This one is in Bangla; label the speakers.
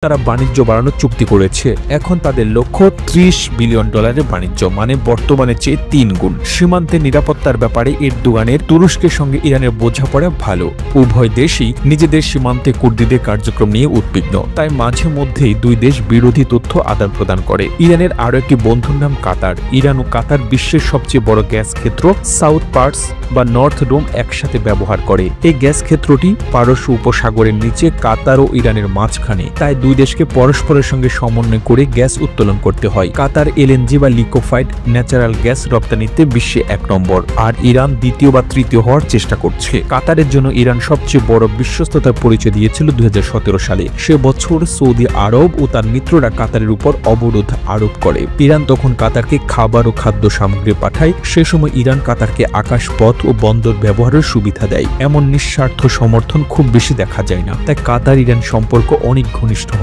Speaker 1: তারা বাণিজ্য বাড়ানোর চুক্তি করেছে। এখন তাদের লক্ষ্য $30 বিলিয়ন বাণিজ্য, মানে বর্তমানে চেয়ে 3 গুণ। সীমান্তের নিরাপত্তার ব্যাপারে এরদোগানের তুরস্কের সঙ্গে ইরানের বোঝাপড়া ভালো। উভয় দেশই নিজেদের সীমান্তে কুর্দিদের কার্যক্রম নিয়ে উদ্বিগ্ন, তাই মাঝে মধ্যেই দুই দেশ বিরোধী তথ্য আদান প্রদান করে। ইরানের আরও একটি বন্ধুর নাম কাতার। ইরান ও কাতার বিশ্বের সবচেয়ে বড় গ্যাস ক্ষেত্র সাউথ পার্স বা নর্থ ডোম একসাথে ব্যবহার করে। এই গ্যাস ক্ষেত্রটি পারস্য উপসাগরের নিচে কাতার ও ইরানের মাঝখানে, তাই দুই দেশকে পরস্পরের সঙ্গে সমন্বয় করে গ্যাস উত্তোলন করতে হয়। কাতার এলএনজি বা লিকোফাইড ন্যাচারাল গ্যাস রপ্তানিতে বিশ্বে 1 নম্বর, আর ইরান দ্বিতীয় বা তৃতীয় হওয়ার চেষ্টা করছে। কাতারের জন্য ইরান সবচেয়ে বড় বিশ্বস্ততার পরিচয় দিয়েছিল 2017 সালে। সে বছর সৌদি আরব ও তার মিত্ররা কাতারের উপর অবরোধ আরোপ করে। ইরান তখন কাতারকে খাবার ও খাদ্য সামগ্রী পাঠায়। সে সময় ইরান কাতারকে আকাশপথ ও বন্দর ব্যবহারের সুবিধা দেয়। এমন নিঃস্বার্থ সমর্থন খুব বেশি দেখা যায় না, তাই কাতার ইরান সম্পর্ক অনেক ঘনিষ্ঠ।